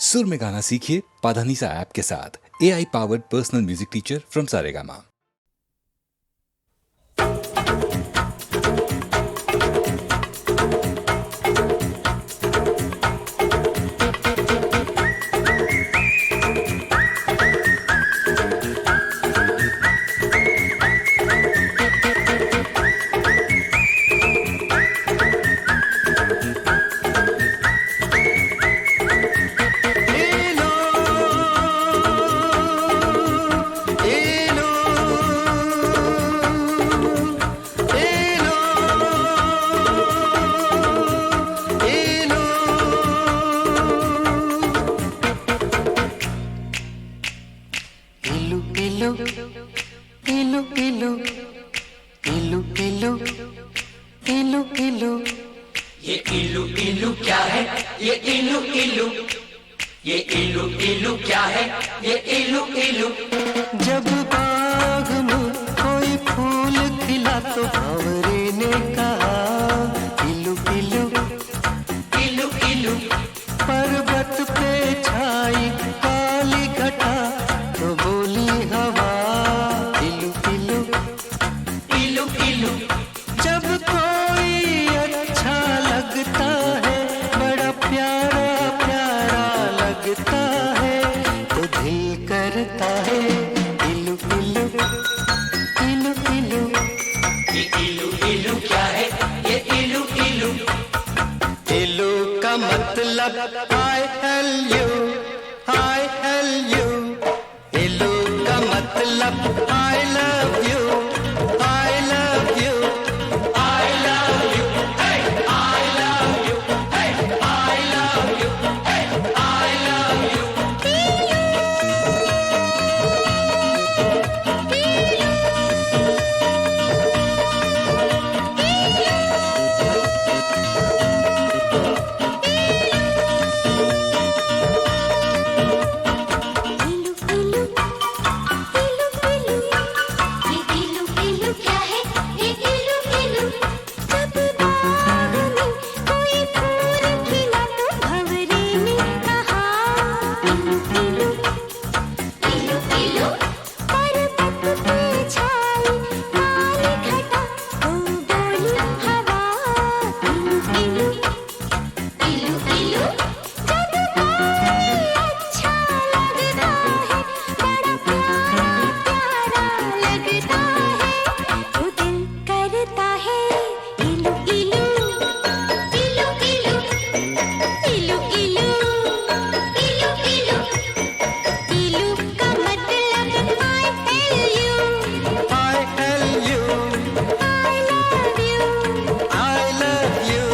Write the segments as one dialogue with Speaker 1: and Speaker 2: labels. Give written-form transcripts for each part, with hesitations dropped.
Speaker 1: सुर में गाना सीखिए पाधानीसा ऐप के साथ। AI powered personal music teacher from Saregama.
Speaker 2: ये इलू इलू क्या है? ये इलू इलू, ये इलू इलू क्या है? ये इलू इलू।
Speaker 3: जब बाग में कोई फूल खिला तो भंवरे ने कहा इलू इलू
Speaker 2: इलू इलू।
Speaker 3: पर्वत पे छाई काली घटा तो बोली हवा इलू इलू
Speaker 2: इलू इलू।
Speaker 3: जब कोई अच्छा लगता है, बड़ा प्यारा प्यारा लगता है, तो दिल करता है इलू इलू इलू इलू।
Speaker 2: ये इलू इलू क्या है? ये इलू इलू।
Speaker 3: इलू का मतलब I love you, I love you। इलू का मतलब I love you, I love you।
Speaker 2: I love you, hey, I love you, hey, I love you, hey, I love you।
Speaker 4: ये इलू इलू क्या है? ये इलू इलू। जब बाग में कोई फूल खिला तो भंवरे ने कहा इलू इलू इलू इलू। पर्वत पे छाई काली घटा तो बोली हवा इलू इलू इलू इलू। जब कोई अच्छा लगता है, बड़ा प्यारा प्यारा लगता है, तो दिल करता है इलू इलू इलू इलू इलू इलू इलू इलू। इलू का मतलब I tell you,
Speaker 3: I love you,
Speaker 4: I love you।
Speaker 3: I love you।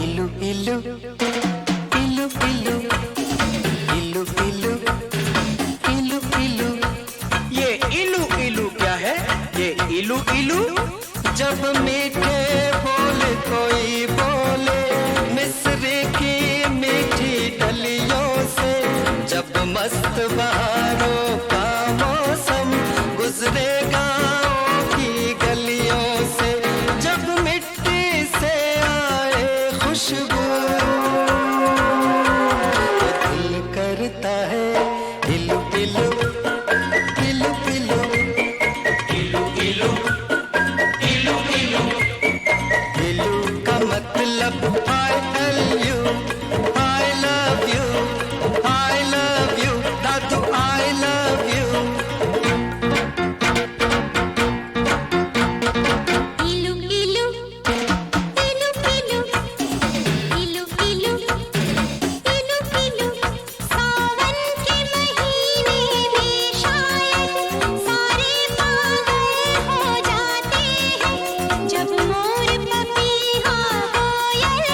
Speaker 3: इलू इलू इलू इलू इलू इलू इलू इलू।
Speaker 5: ये इलू इलू क्या है? ये इलू इलू।
Speaker 3: जब मीठे बोल कोई बोले मिस्र की मीठी डलियों से, जब मस्त बहारों का मौसम गुजरे गाँव की गलियों से, जब मिट्टी से आए खुशबू, तो दिल करता है इलू इलू इलू इलू
Speaker 2: इलू इलू इलू इलू।
Speaker 3: इलू का मतलब I love you, I love you, I love you, Dadu I love you।
Speaker 4: इलू इलू इलू इलू इलू इलू इलू इलू। सावन के महीने में शायद सारे पागल हो जाते हैं, जब मोर पपीहा कोयल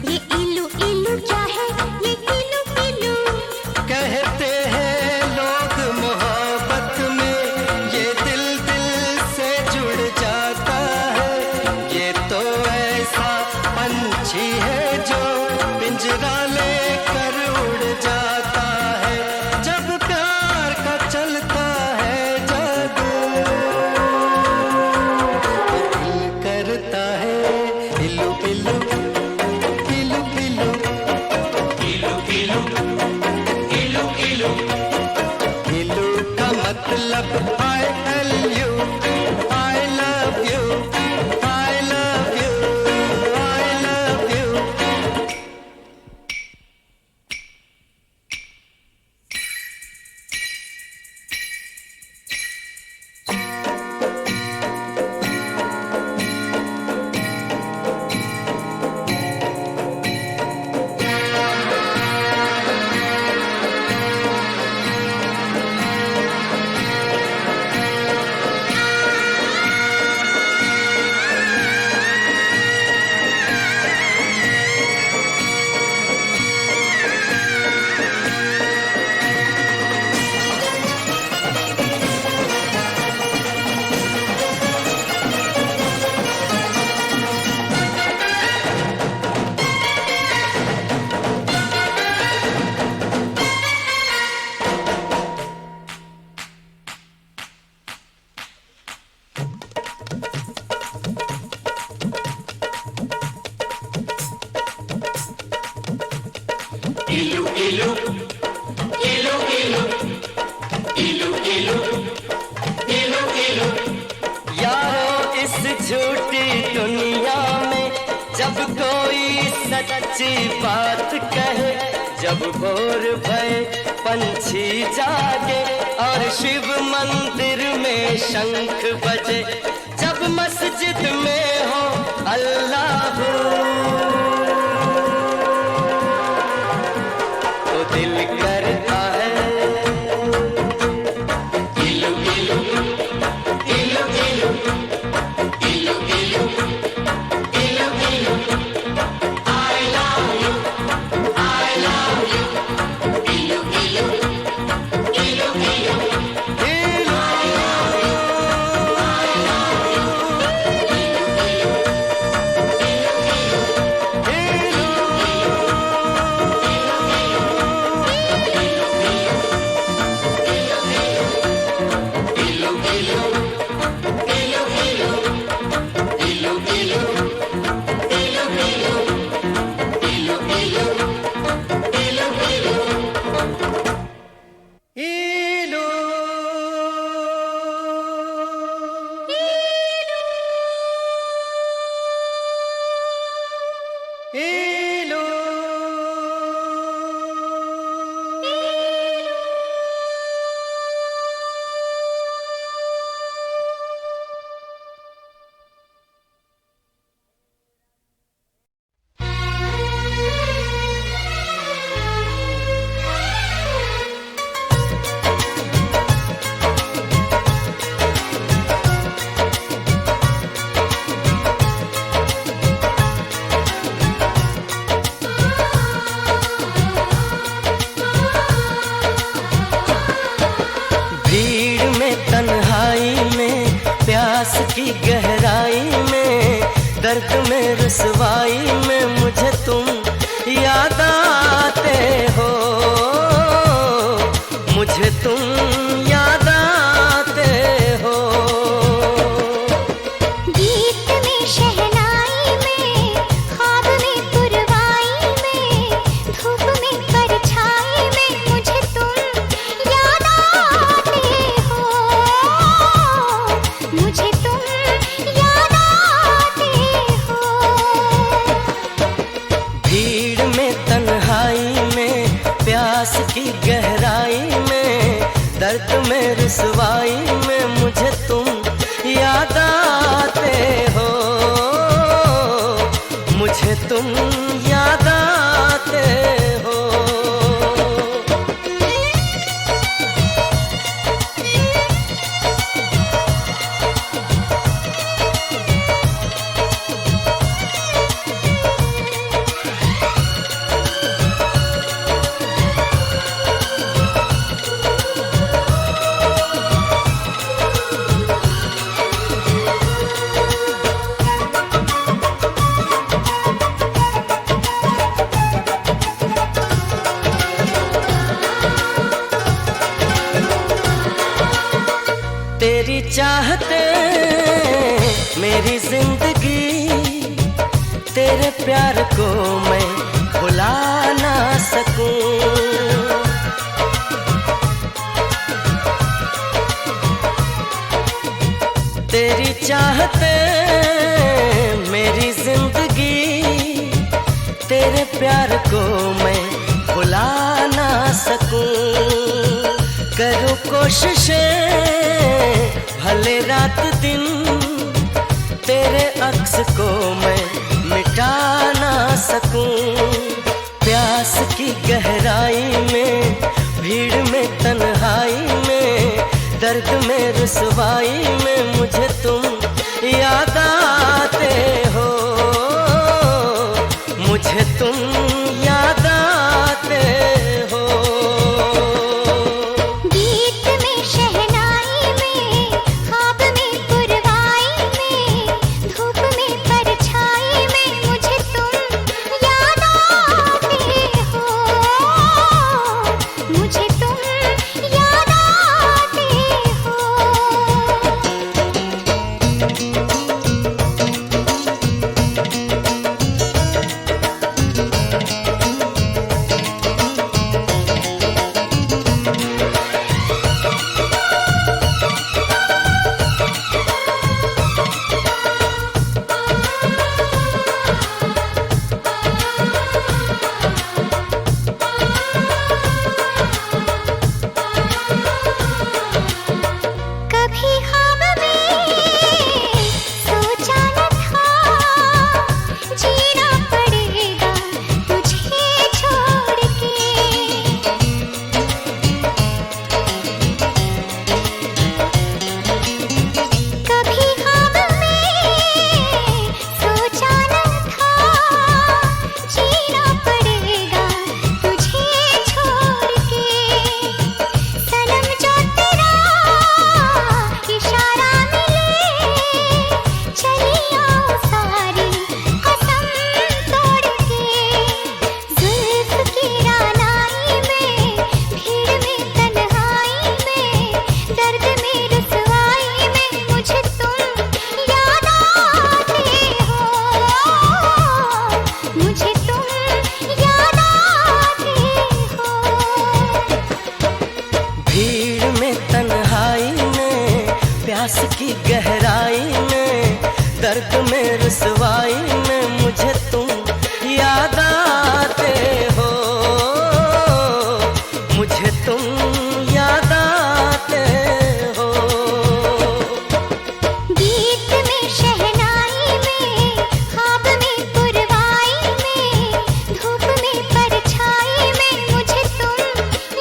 Speaker 4: ये इलू इलू क्या है ये इलू इलू
Speaker 3: कहते हैं लोग मोहब्बत में ये दिल दिल से जुड़ जाता है। ये तो ऐसा पंछी है जो पिंजरा लेकर उड़ जाता है। जब प्यार का चलता है जादू तो दिल करता है इलू इलू इलू इलू। इलू का मतलब I love you, I love you, I love you, I love you। यारो इस झूठी दुनिया में जब कोई सच्ची बात कहे, जब भोर भय पंछी जागे और शिव मंदिर में शंख बजे, जब मस्जिद में हो अल्लाह तो दिल करता है की गहराई में, दर्द में रुसवाई में मुझे तुम याद आते हो, मुझे तुम याद आते हो।
Speaker 4: गीत में शहनाई में, ख्वाब में पुरवाई में, धूप में परछाई में मुझे तुम याद आते हो, मुझे तुम याद आते हो।
Speaker 3: भीड़ में तन्हाई में, प्यास की गहराई में, दर्द में रुसवाई में मुझे तुम याद आते हो, मुझे तुम याद आते हो। चाहते मेरी जिंदगी, तेरे प्यार को मैं भुला ना सकूं। तेरी चाहते मेरी जिंदगी, तेरे प्यार को मैं भुला ना सकूं। करूं कोशिशें भले रात दिन, तेरे अक्स को मैं मिटा ना सकूं। प्यास की गहराई में, भीड़ में, तन्हाई में, दर्द में, रुसवाई में मुझे तुम याद आते हो, मुझे तुम याद आते हो।
Speaker 4: गीत में, शहनाई में, ख्वाब में, पुरवाई में, धूप में, परछाई में मुझे तुम याद आते हो, मुझे तुम याद आते हो। कभी ख्वाब में सोचा न था, जीना पड़ेगा तुझे छोड़ के। कभी ख्वाब में सोचा न था, जीना पड़ेगा तुझे छोड़ के। सनम जो तेरा इशारा मिले, चली आओ सारी कसम तोड़ के। जुल्फ की रानाई में, भीड़ में, तन्हाई में, दर्द में, रुसवाई में मुझे तुम याद आते हो, मुझे तुम याद आते हो।
Speaker 3: भीड़ में, तन्हाई में, प्यास की गहराई में, दर्द में, रुसवाई में मुझे तुम याद आते हो, मुझे तुम याद आते हो।
Speaker 4: गीत में, शहनाई में, ख्वाब में, पुरवाई में, धूप में, परछाई में मुझे तुम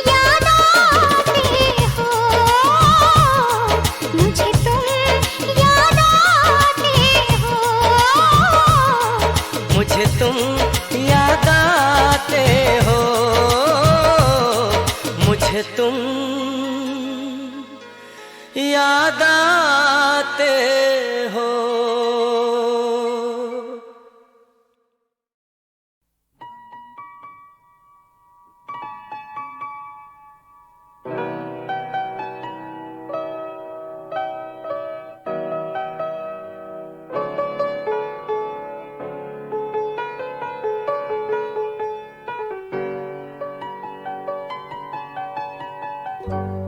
Speaker 4: याद आते हो, मुझे तुम याद आते हो,
Speaker 3: मुझे तुम याद आते हो, मुझे तुम याद आते हो।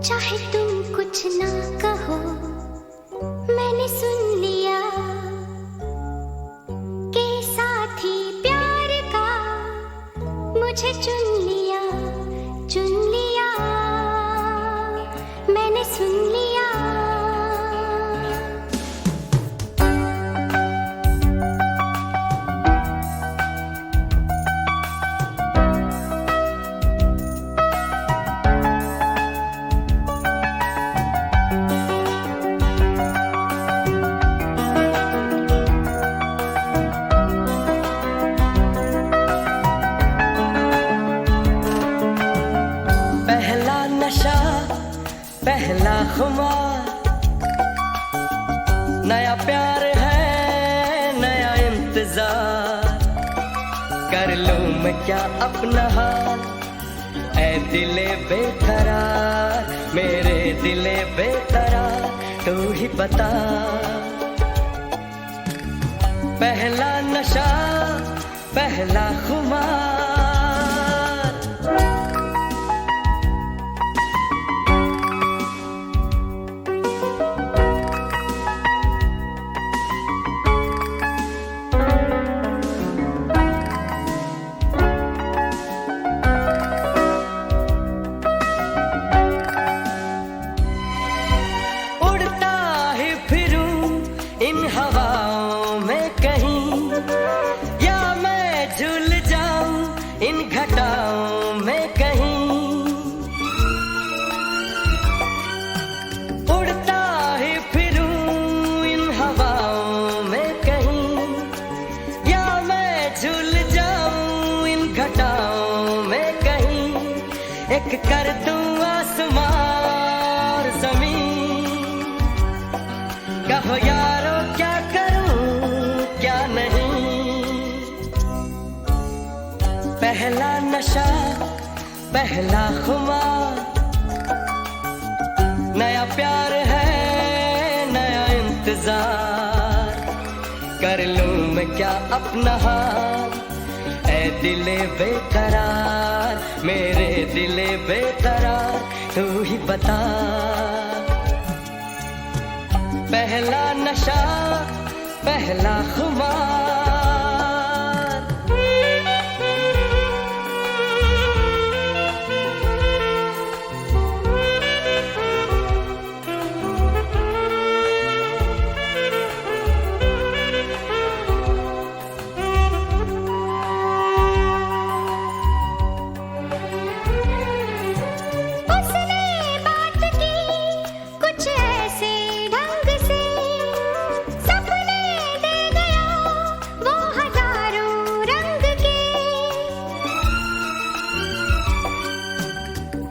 Speaker 4: चाहे तुम कुछ ना कहो, मैंने सुन लिया कि साथी प्यार का मुझे चुन लिया, चुन लिया, मैंने सुन लिया।
Speaker 3: पहला नशा, पहला खुमार, नया प्यार है, नया इंतजार। कर लूं मैं क्या अपना हाल, ऐ दिले बेकरार, मेरे दिले बेकरार। तू ही बता, पहला नशा पहला खुमार। उड़ता ही फिरूं इन हवाओं में कहीं, या मैं झूल जाऊं इन घटाओं में कहीं। उड़ता ही फिरूं इन हवाओं में कहीं, या मैं झूल जाऊं इन घटाओं में कहीं। एक कर दूं आसमां और जमीन, कहो यारो क्या करूं क्या नहीं। पहला नशा पहला खुमार, नया प्यार है नया इंतजार। कर लूं मैं क्या अपना हाल, ऐ दिले बेकरार, मेरे दिले बेकरार। तू ही बता, पहला नशा पहला खुमार।
Speaker 4: उसने बात की कुछ ऐसे ढंग से, सपने दे गया वो हजारों रंग के।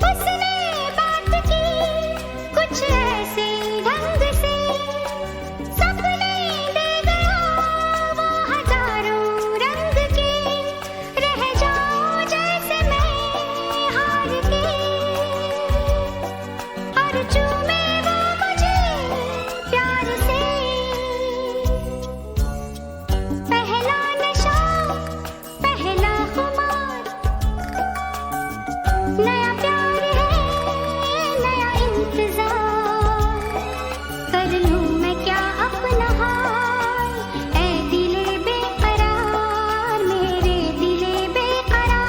Speaker 4: उसने बात की कुछ ऐसे ढंग से, सपने दे गया वो हजारों रंग के। रह जाऊं जैसे मैं हार के, और चूमे वो मुझे प्यार से। पहला नशा पहला खुमार, नया प्यार है नया इंतजार। कर लूं मैं क्या अपना हाल, ऐ दिले बेकरार, मेरे दिले बेकरार।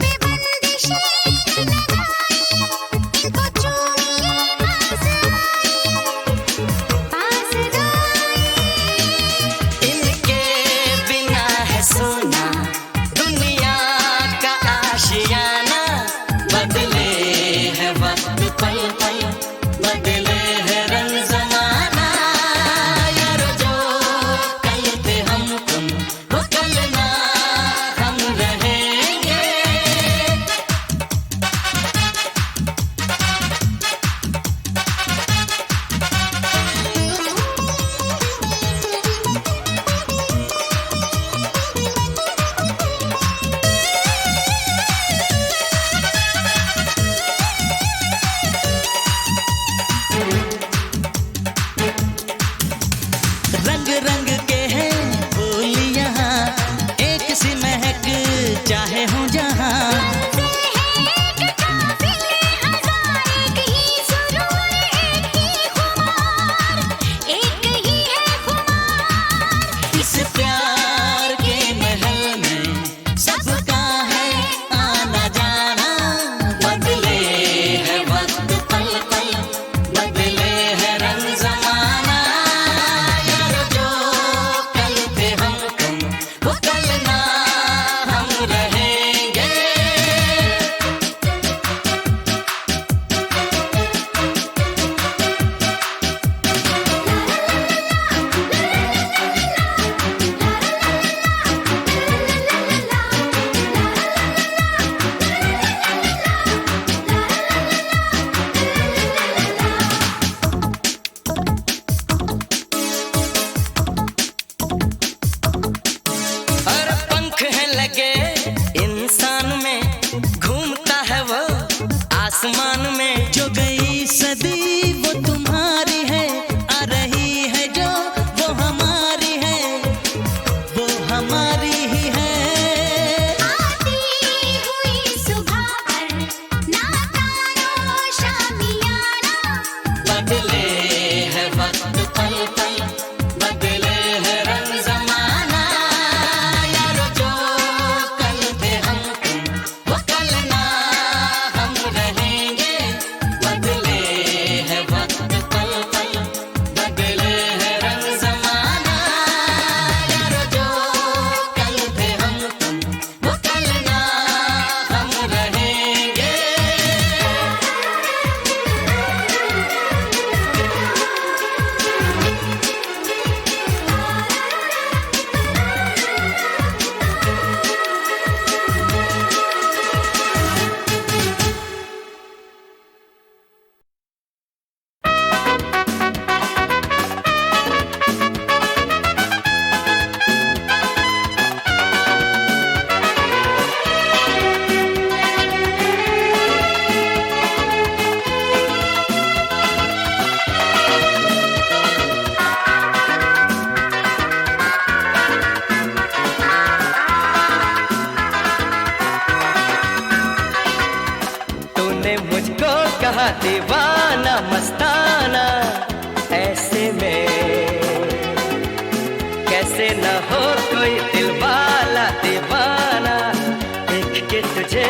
Speaker 4: पे बंदिशें लगाई, इनको चूमिए पास आइए।
Speaker 3: इनके बिना है सोना दुनिया का आशियाना। बदले है वक्त पल पल, बदले है रंग जमाना। यारो जो कल थे हम तुम, वो कल ना हम रहेंगे। रंग रंग के हैं फूल यहाँ, एक सी महक चाहे हूँ जहाँ।
Speaker 4: एक काफिले हजार, एक ही सुरूर, एक ही खुमार, एक ही है खुमार।
Speaker 3: इस प्यार के महल में सबका है आना जाना। बदले है वक्त पल पल, बदले है रंग जमाना। यार जो कल थे हम तुम, वो कल ना हम रहेंगे। और पंख है लगे इंसान में, घूमता है वो आसमान में। जो गई सदी वो तुम्हारी है, आ रही है जो वो हमारी है, वो हमारी ही है।
Speaker 4: आती हुई सुबह पर नातानो शामियाना,
Speaker 3: बदले है वक्त पल पल, बदले है रंग जमाना। यारो जो कल थे हम तुम, वो कल ना हम रहेंगे। बदले है वक्त पल पल, बदले है रंग जमाना। यारो जो कल थे हम तुम, वो कल ना हम रहेंगे। तूने मुझको कहा दीवाना मस्ताना, ऐसे में कैसे न हो कोई दिल वाला दीवाना। देख के तुझे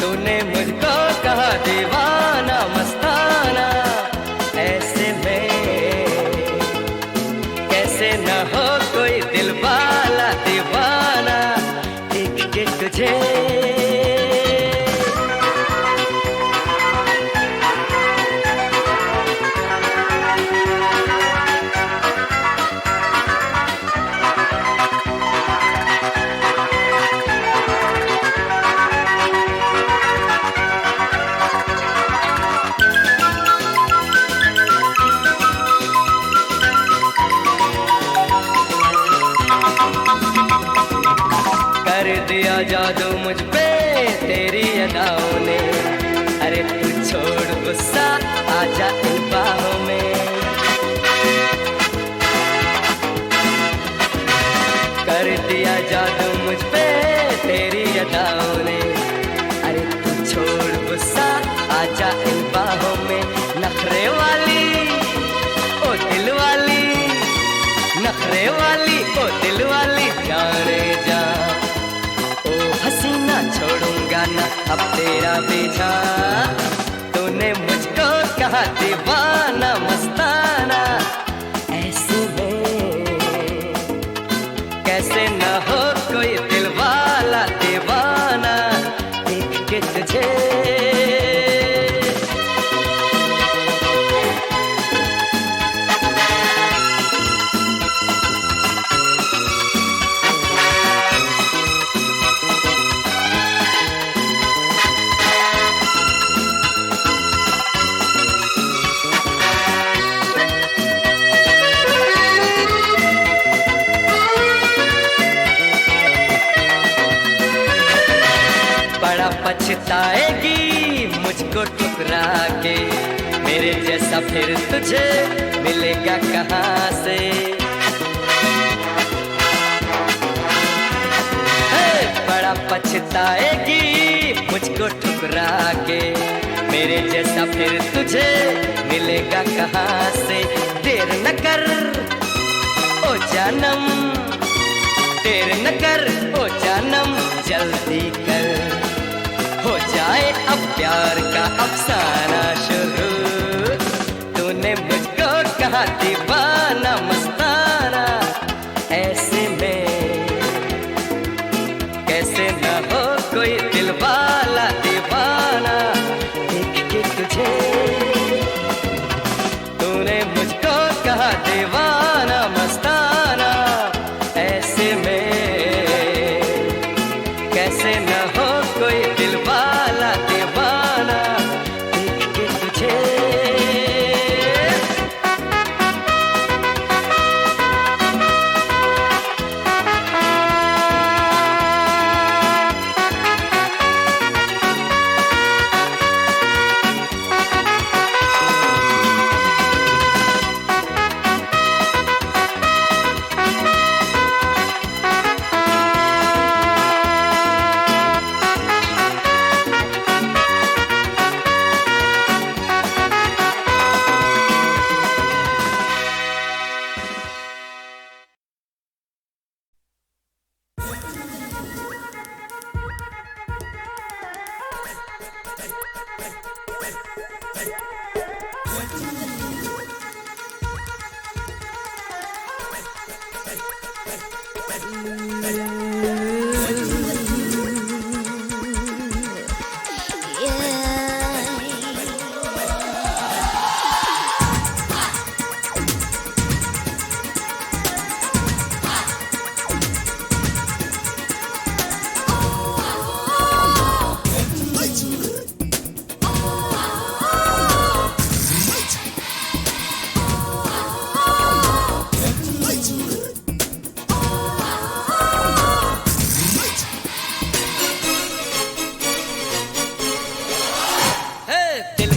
Speaker 3: तूने मुझको कहा दीवाना मस्ताना, ऐसे में कैसे न हो कोई दिल वाला दीवाना। देख के तुझे कर दिया जादू मुझ पे तेरी अदाओं ने। अरे तू छोड़ गुस्सा, आजा इन बाहों में। कर दिया जादू मुझ पे तेरी अदाओं ने। अरे तू छोड़ गुस्सा, आजा इन बाहों में। नखरे वाली ओ दिल वाली, नखरे वाली ओ दिल वाली, जाने जा छोड़ूंगा ना अब तेरा पीछा। तूने मुझको कहा दीवाना मस्ताना, ऐसे में कैसे न हो कोई दिल वाला दीवाना देख के तुझे। बड़ा पछताएगी मुझको ठुकरा के, मेरे जैसा फिर तुझे मिलेगा कहाँ से। बड़ा पछताएगी मुझको ठुकरा के, मेरे जैसा फिर तुझे मिलेगा कहाँ से। देर न कर ओ जानम, देर न कर ओ जानम, जल्दी कर हो जाए अब प्यार का अफसाना शुरू। तूने मुझको कहा दीवाना मस्ताना, ऐसे में कैसे न हो कोई दिल वाला दीवाना देख के तुझे। तूने मुझको कहा दीवाना मस्ताना, ऐसे में कैसे न हो कोई दिल वाला दीवाना देख के तुझे।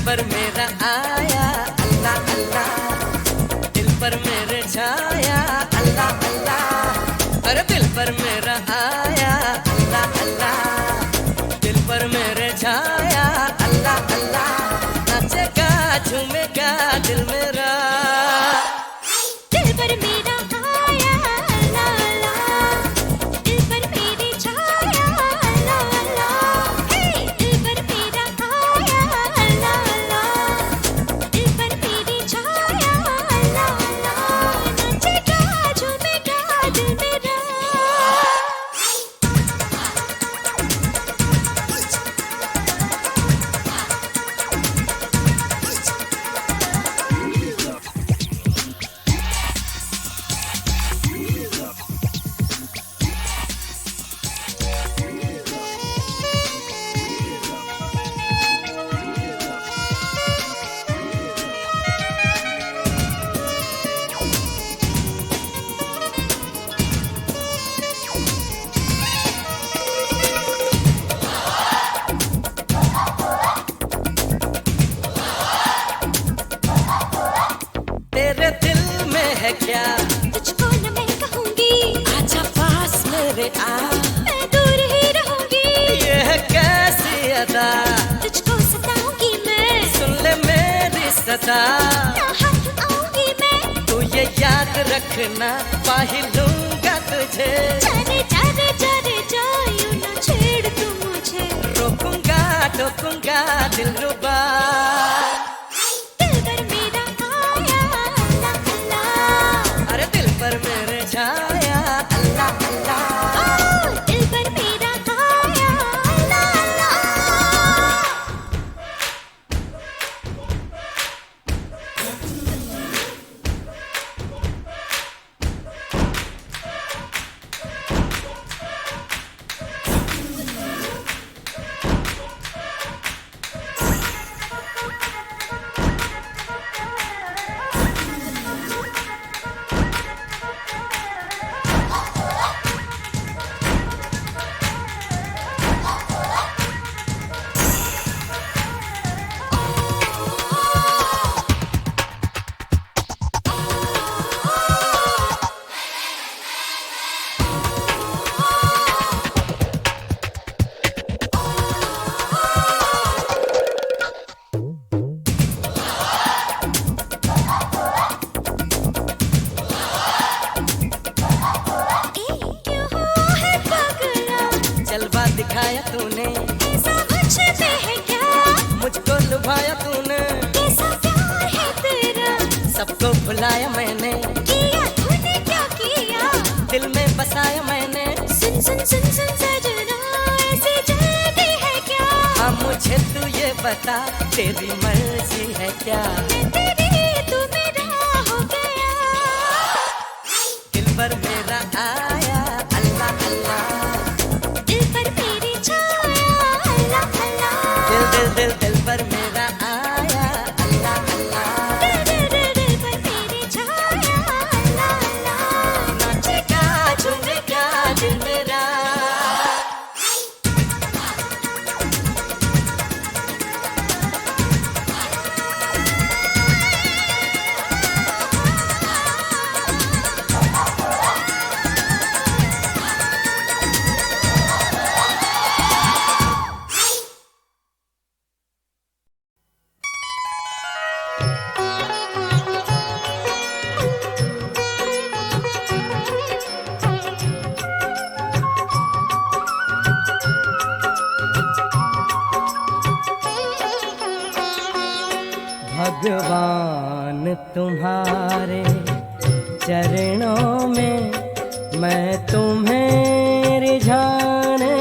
Speaker 3: पर मेरा आया अल्लाह अल्लाह, दिल पर मेरे छाया अल्लाह अल्लाह। अरे दिल पर मेरा आया अल्लाह अल्लाह, दिल पर मेरे छाया अल्लाह अल्लाह। नाचेगा झूमेगा दिल मेरा,
Speaker 4: दिल पर मेरा आया अल्लाह अल्लाह, दिल पर मेरी छाया अल्लाह अल्लाह। हे दिल पर मेरा आया अल्लाह अल्लाह, दिल पर मेरी छाया अल्लाह अल्लाह। नाचेगा झूमेगा दिल मेरा।
Speaker 3: तेरे दिल में है क्या,
Speaker 4: तुझको न मैं कहूंगी,
Speaker 3: आजा पास मेरे आ,
Speaker 4: मैं दूर ही रहूंगी।
Speaker 3: ये है कैसी अदा,
Speaker 4: तुझको सताऊंगी मैं,
Speaker 3: सुन ले मेरी सदा।
Speaker 4: ना हाथ आऊंगी मैं,
Speaker 3: तू ये याद रखना, पा ही लूंगा तुझे।
Speaker 4: जाने जाने जाने जा, यूं ना छेड़ तू मुझे।
Speaker 3: ठोकूंगा दिलरुबा।
Speaker 4: दिल पर मेरा आया अल्लाह अल्लाह,
Speaker 3: अरे दिल पर मेरे छाया अल्लाह अल्लाह।
Speaker 4: ओ दिल पर मेरा आया अल्लाह अल्लाह।
Speaker 3: जलवा दिखाया तूने,
Speaker 4: ऐसा मुझ पे है क्या,
Speaker 3: मुझको लुभाया तूने,
Speaker 4: कैसा प्यार है तेरा,
Speaker 3: सबको भुलाया मैंने,
Speaker 4: किया तूने क्या किया,
Speaker 3: दिल में बसाया मैंने।
Speaker 4: सुन सुन सुन सुन सजना, ऐसी जल्दी है क्या,
Speaker 3: हाँ मुझे तू ये बता, तेरी मर्जी है क्या।
Speaker 4: मैं तेरी तू मेरा हो गया,
Speaker 3: दिल पर मेरा आया अल्लाह अल्लाह।
Speaker 4: दिल पर मेरी छाया अल्लाह अल्लाह,
Speaker 3: दिल दिल दिल दिल पर मेरा आया अल्लाह अल्लाह।
Speaker 4: दिल दिल दिल दिल पर मेरी छाया अल्लाह अल्लाह।
Speaker 3: नाचेगा झूमेगा दिल मेरा। भगवान तुम्हारे चरणों में मैं तुम्हें रिझाने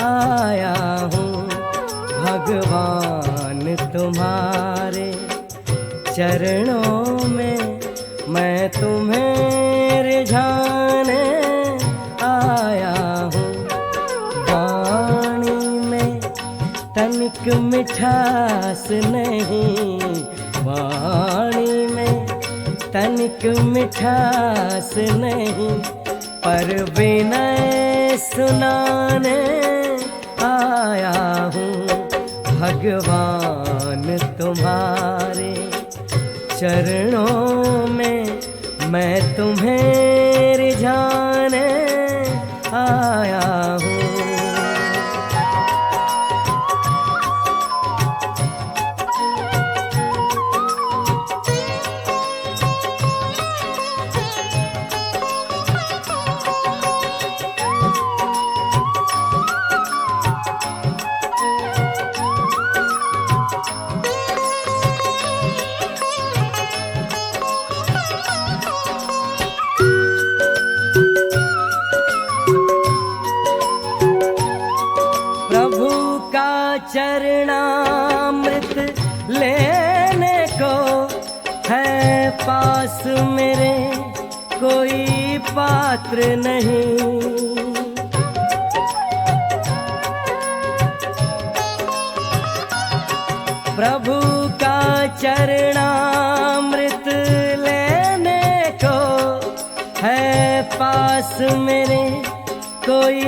Speaker 3: आया हूँ। भगवान तुम्हारे चरणों में मैं तुम्हें रिझाने आया हूँ। वाणी में तनिक मिठास नहीं, वाणी में तनिक मिठास नहीं, पर विनय सुनाने आया हूँ। भगवान तुम्हारे चरणों में मैं तुम्हें रिझाने आया हूँ। प्रभु का चरणामृत लेने को है पास मेरे कोई पात्र नहीं। प्रभु का चरणामृत लेने को है पास मेरे कोई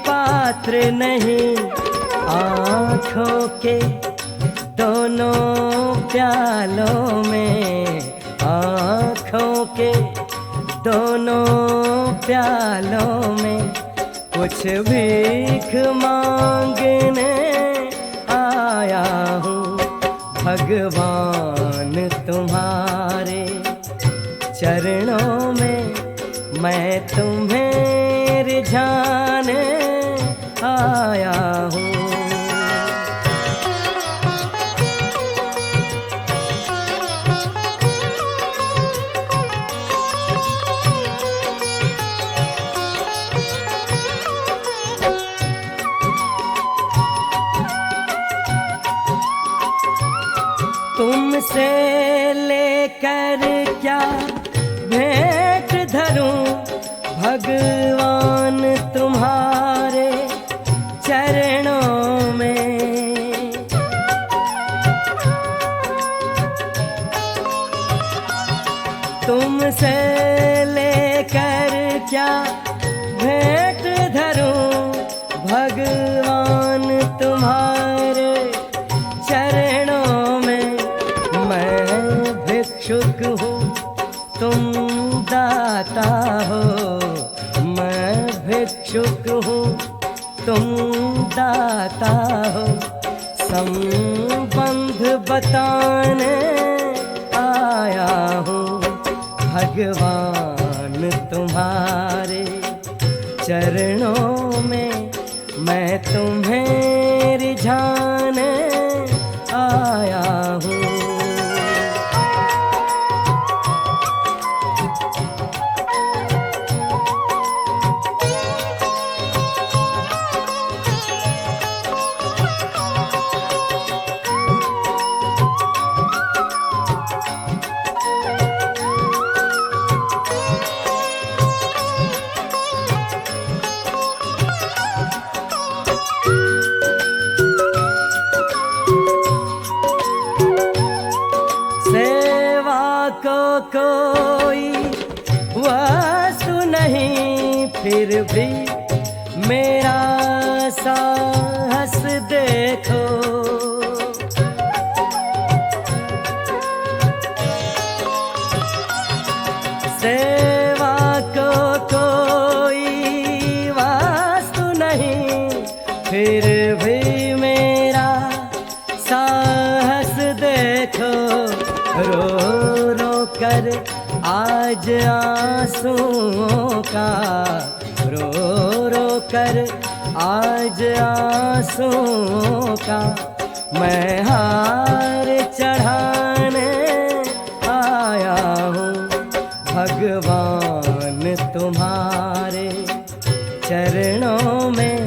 Speaker 3: पात्र नहीं। आँखों के दोनों प्यालों में, आँखों के दोनों प्यालों में कुछ भीख मांगने आया हूँ। भगवान तुम्हारे चरणों में मैं तुम्हें रिझाने आया हूँ। तुमसे लेकर क्या भेंट धरूं भगवान तुम्हारे चरणों में। तुमसे लेकर क्या भेंट धरूं भगवान तुम्हारे चरणों में। मैं भिक्षुक हूँ तुम दाता हो, मैं भिक्षुक हूँ तुम दाता हो। संबंध बताने आया हूँ भगवान तुम्हारे चरणों में। मैं तुम्हें रिझाने आया हूँ। कोई वस्तु नहीं फिर भी मेरा साहस देखो। सेवा को कोई वस्तु नहीं फिर भी मेरा साहस देखो। रो कर आज आंसुओं का, रो रो कर आज आंसुओं का मैं हार चढ़ाने आया हूँ भगवान तुम्हारे चरणों में।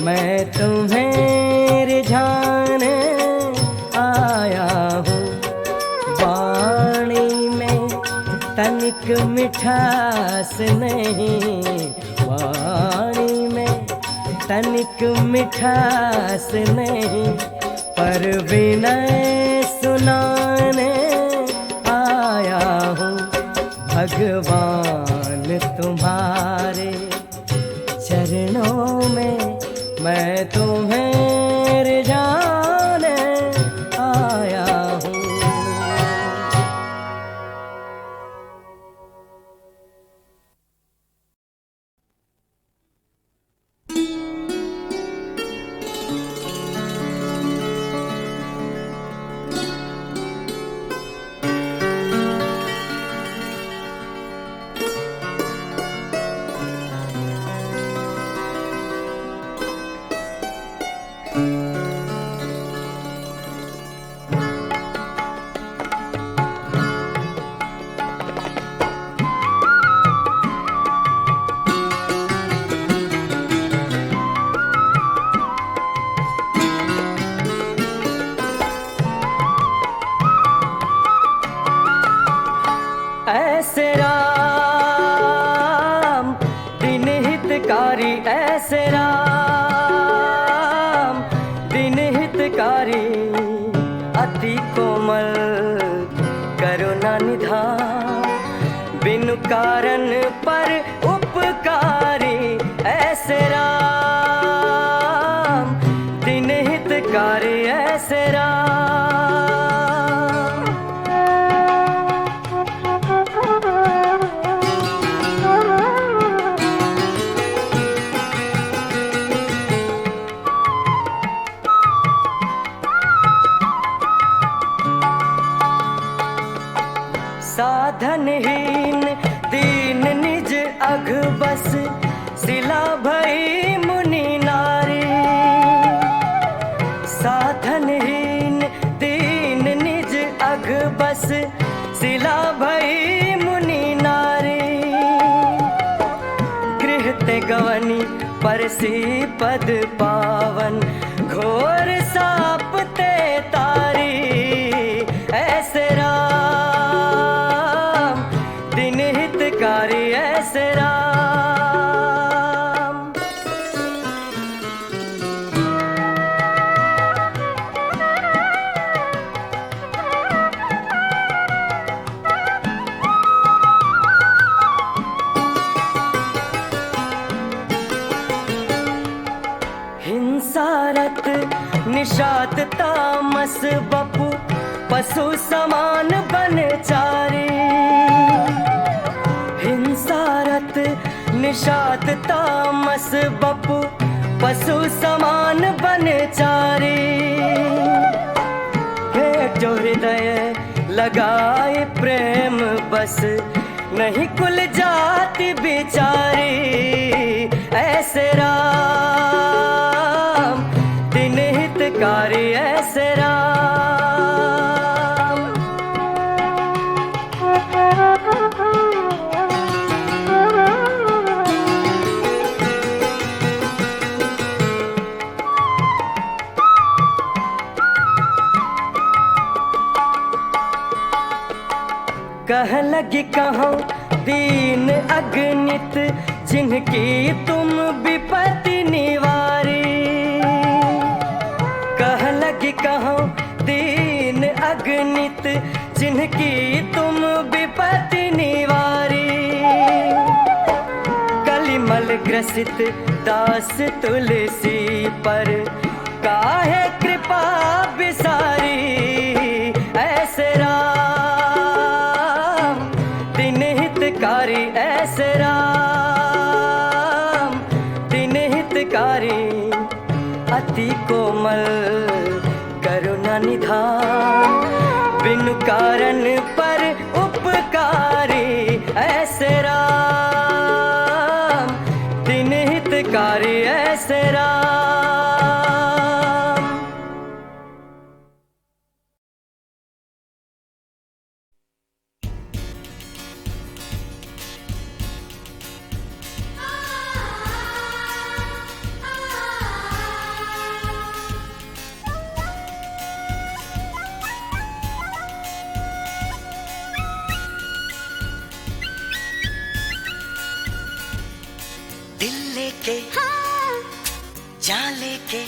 Speaker 3: मैं तुम्हें रिझाने आया हूँ। तनिक मिठास नहीं वाणी में, तनिक मिठास नहीं, पर विनय सुनाने आया हूँ भगवान तुम्हारे चरणों में। मैं तुम्हें रिझाने आया हूँ। ऐसे राम दिन हितकारी, ऐसे राम दिन हितकारी, अति कोमल करुणा निधान, बिनु कारण पर उपकारी। ऐसे राम दिन हितकारी, ऐसे राम। साधनहीन दीन निज अघ बस, सिला भई मुनि नारी। साधनहीन दीन निज अघ बस, सिला भई मुनि नारी। गृहते गवनी परसी पद पावन, घोर साप ते तारी। ऐसे हिंसारत निषाद तामस बपु पशु समान बनचारी। हिंसारत निषाद तामस बपु पशु समान बनचारी। हे जो हृदय लगाए प्रेम बस नहीं कुल जाति बिचारी। ऐसे राम दिन हितकारी ऐसे राम। कह लगी कहो दीन अगणित जिनकी तुम विपत्ति निवारी। कह लगी कहो दीन अगणित जिनकी तुम विपत्ति निवारी। कलिमल ग्रसित दास तुलसी पर काहे कृपा बिसारी। ऐसे राम दिन हितकारी ऐसे राम दिन हितकारी। अति कोमल करुणा निधान बिनु कारण पर उपकारी। ऐसे राम दिन हितकारी ऐसे राम। दिल लेके जान लेके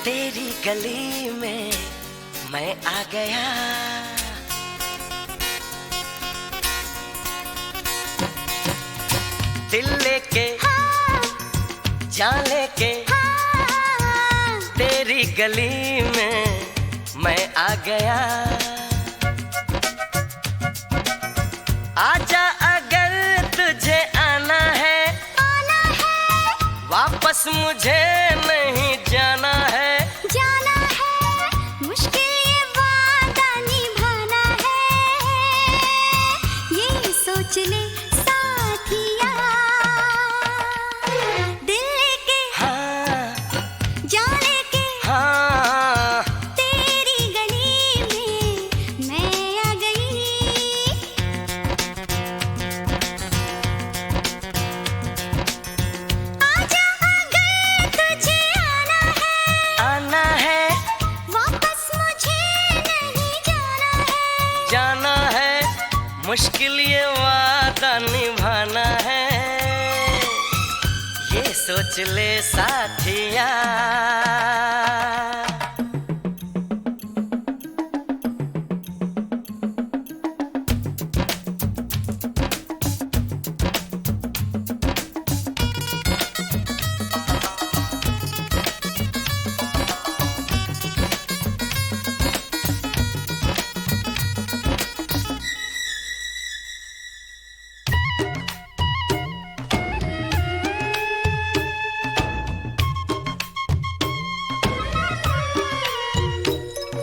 Speaker 3: तेरी गली में मैं आ गया। दिल लेके जान लेके तेरी गली में मैं आ गया। आजा अगर तुझे आना है वापस मुझे नहीं जाना है।
Speaker 4: जाना है मुश्किल ये वादा निभाना है। ये सोच ले साथिया दिल लेके जान लेके तेरी गली में मैं आ गई। आजा अगर तुझे आना है वापस मुझे नहीं जाना है।
Speaker 3: जाना है मुश्किल ये वादा निभाना है। ये सोच ले साथिया।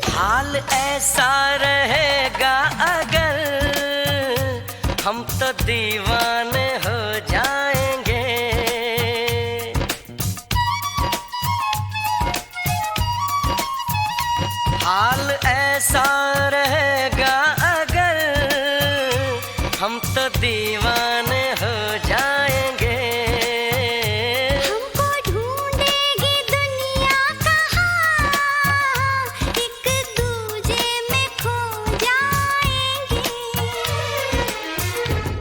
Speaker 3: हाल ऐसा रहेगा अगर हम तो दीवाने हो जाएंगे। हाल ऐसा रहेगा अगर हम तो दीवाने हो जाएंगे।
Speaker 4: हमको ढूंढेगी दुनिया कहाँ एक दूजे में खो जाएंगे।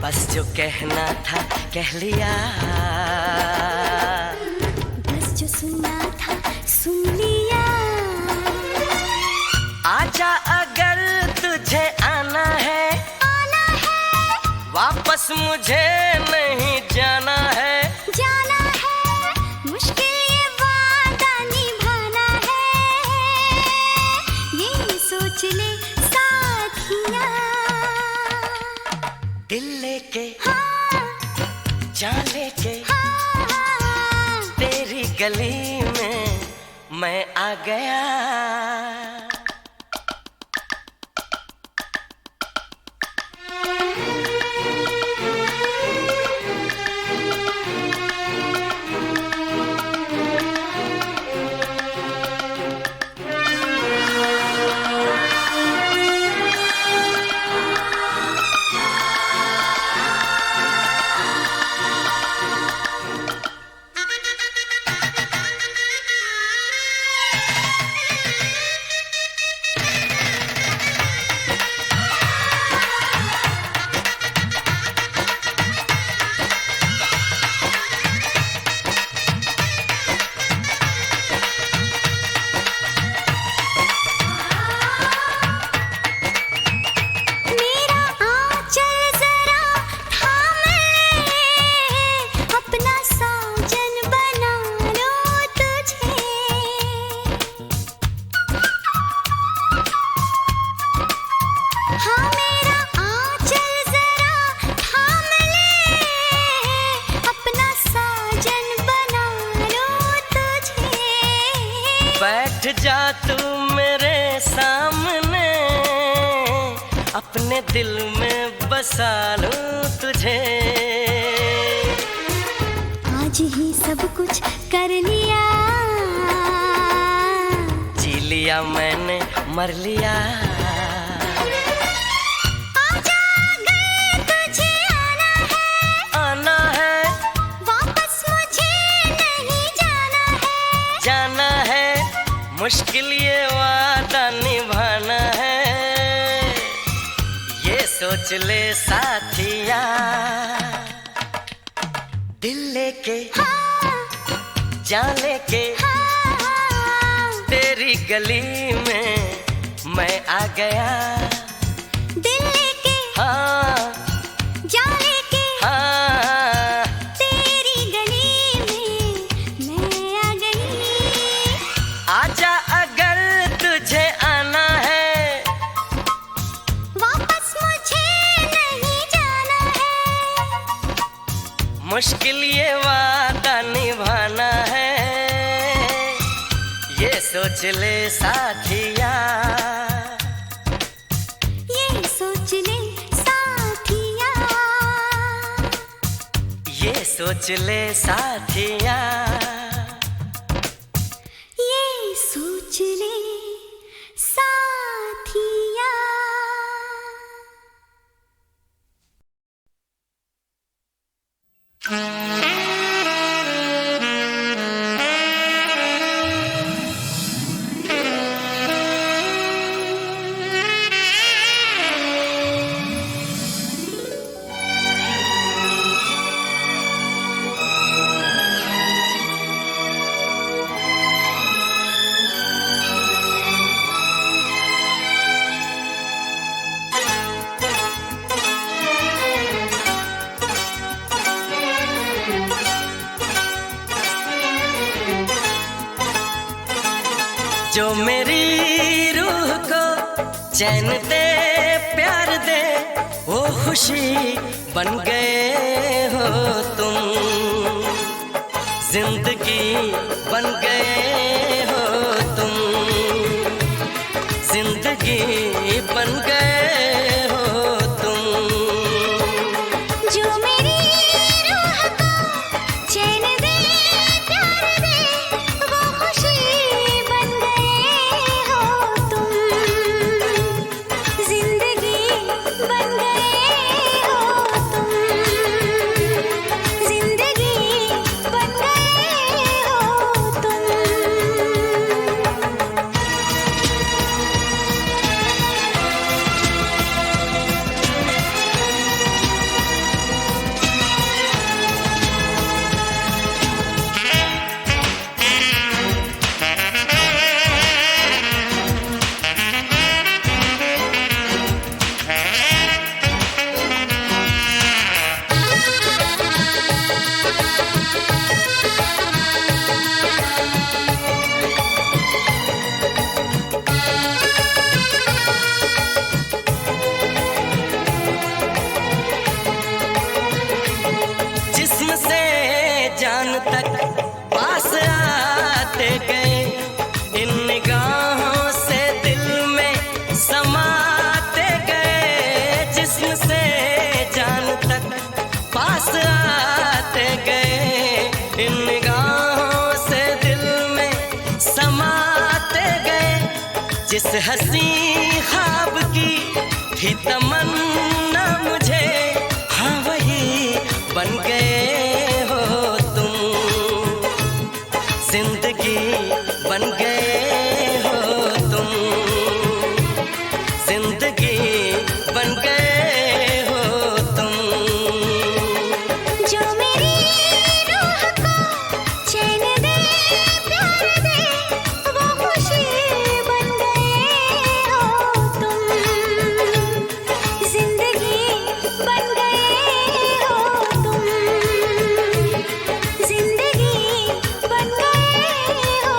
Speaker 3: बस जो कहना था कह लिया।
Speaker 4: बस जो सुनना था सुन लिया।
Speaker 3: आजा अगर तुझे आना है वापस मुझे नहीं जाना है।
Speaker 4: जाना है मुश्किल ये वादा
Speaker 3: गली में मैं आ गया। बैठ जा तू मेरे सामने, अपने दिल में बसा लूं तुझे।
Speaker 4: आज ही सब कुछ कर लिया,
Speaker 3: जी लिया मैंने मर लिया।
Speaker 4: आजा अगर तुझे आना है,
Speaker 3: आना है
Speaker 4: वापस मुझे नहीं जाना है।
Speaker 3: जाना है, मुश्किल ये वादा निभाना है। ये सोच ले साथिया, दिल लेके जान लेके तेरी गली में मैं आ गया।
Speaker 4: दिल लेके
Speaker 3: हाँ
Speaker 4: जान लेके
Speaker 3: हाँ,
Speaker 4: तेरी गली में मैं आ गई।
Speaker 3: आजा अगर तुझे आना है,
Speaker 4: वापस मुझे नहीं जाना है।
Speaker 3: मुश्किल ये वादा निभाना है। ये सोच ले साथिया,
Speaker 4: ये सोच ले साथिया,
Speaker 3: ये सोच ले साथिया।
Speaker 4: ये सोच ले साथिया।
Speaker 3: जो मेरी रूह को चैन दे प्यार दे, वो खुशी बन गए हो तुम। जिंदगी बन गए हो तुम, जिंदगी बन गए हो तुम।
Speaker 4: जो मेरी रूह को चैन दे प्यार दे, वो खुशी बन गए हो तुम। जिंदगी बन गए हो तुम, जिंदगी बन गए हो तुम।
Speaker 3: जिस हंसी ख्वाब की थी तमन्ना मुझे, हाँ वही बन गए हो तुम, जिंदगी बन गए हो तुम, जिंदगी बन गए हो तुम।
Speaker 4: जो मेरी रूह को चैन दे प्यार दे, वो खुशी बन गए हो तुम, जिंदगी बन गए हो तुम, जिंदगी बन गए हो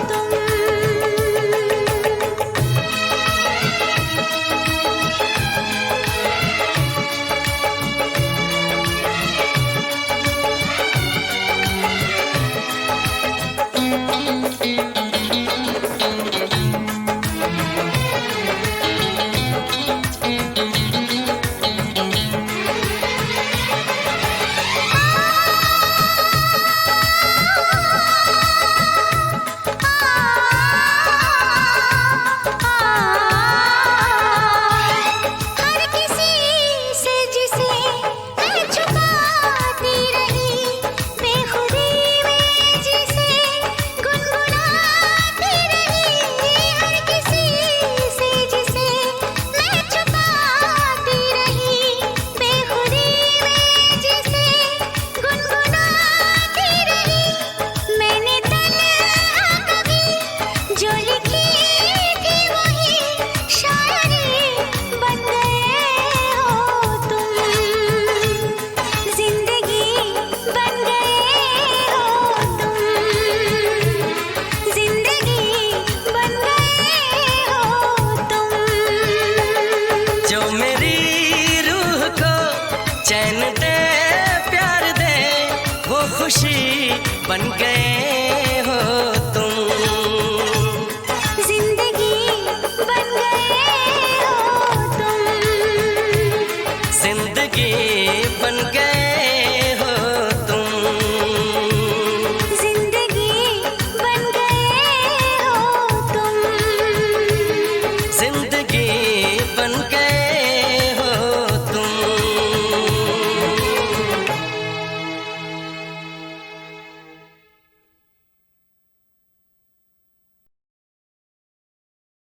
Speaker 4: तुम। हर किसी से जिसे मैं छुपाती रही, बेखुदी में जिसे गुनगुनाती रही, हर किसी से जिसे मैं छुपाती रही, बेखुदी में जिसे गुनगुनाती रही, मैंने तन्हा कभी जो लिखी थी वही शायरी बन गए हो तुम, जिंदगी बन गए हो तुम, जिंदगी बन गए हो तुम।
Speaker 3: जो मेरी रूह को चैन दे प्यार दे, वो खुशी बन गए